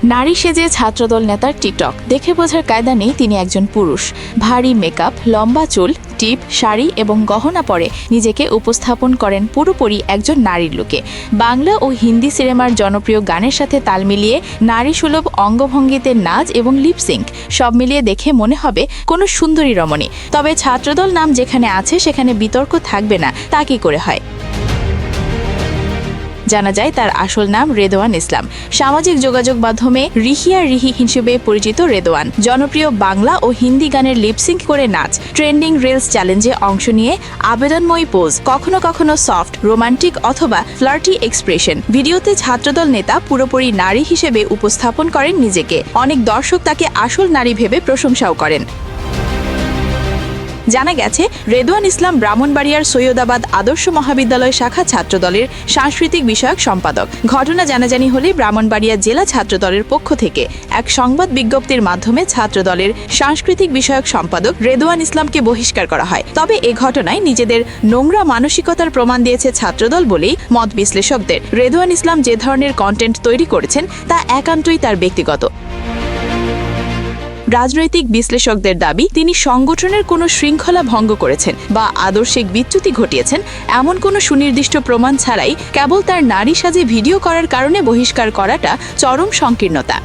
নারী সেজে ছাত্রদল নেতার টিকটক দেখে বোঝার কায়দা নেই তিনি একজন পুরুষ। ভারী মেকআপ, লম্বা চুল, টিপ, শাড়ি এবং গহনা পরে নিজেকে উপস্থাপন করেন পুরোপুরি একজন নারীর লুকে। বাংলা ও হিন্দি সিনেমার জনপ্রিয় গানের সাথে তাল মিলিয়ে নারী সুলভ অঙ্গভঙ্গিতে নাচ এবং লিপসিঙ্ক সব মিলিয়ে দেখে মনে হবে কোনো সুন্দরী রমণী। তবে ছাত্রদল নাম যেখানে আছে সেখানে বিতর্ক থাকবে না, তা কি করে হয়? জানা যায় তার আসল নাম রেদওয়ান ইসলাম। সামাজিক যোগাযোগ মাধ্যমে রিহিয়া রিহি হিসেবে পরিচিত রেদওয়ান জনপ্রিয় বাংলা ও হিন্দি গানের লিপসিঙ্ক করে নাচ, ট্রেন্ডিং রিলস চ্যালেঞ্জে অংশ নিয়ে আবেদনময়ী পোজ, কখনো কখনো সফট, রোমান্টিক অথবা ফ্লার্টি এক্সপ্রেশন ভিডিওতে ছাত্রদল নেতা পুরোপুরি নারী হিসেবে উপস্থাপন করেন নিজেকে। অনেক দর্শক তাকে আসল নারী ভেবে প্রশংসাও করেন। জানা গেছে রেদওয়ান ইসলাম ব্রাহ্মণবাড়িয়ার সৈয়দাবাদ আদর্শ মহাবিদ্যালয় শাখা ছাত্রদলের সাংস্কৃতিক বিষয়ক সম্পাদক। ঘটনা জানাজানি হলে ব্রাহ্মণবাড়িয়া জেলা ছাত্রদলের পক্ষ থেকে এক সংবাদ বিজ্ঞপ্তির মাধ্যমে ছাত্রদলের সাংস্কৃতিক বিষয়ক সম্পাদক রেদওয়ান ইসলামকে বহিষ্কার করা হয়। তবে এ ঘটনায় নিজেদের নোংরা মানসিকতার প্রমাণ দিয়েছে ছাত্রদল বলেই মত বিশ্লেষকদের। রেদওয়ান ইসলাম যে ধরনের কন্টেন্ট তৈরি করেছেন তা একান্তই তার ব্যক্তিগত। রাজনৈতিক বিশ্লেষকদের দাবি, তিনি সংগঠনের কোনো শৃঙ্খলা ভঙ্গ করেছেন বা আদর্শিক বিচ্যুতি ঘটিয়েছেন এমন কোনো সুনির্দিষ্ট প্রমাণ ছাড়াই কেবল তার নারী সাজে ভিডিও করার কারণে বহিষ্কার করাটা চরম সংকীর্ণতা।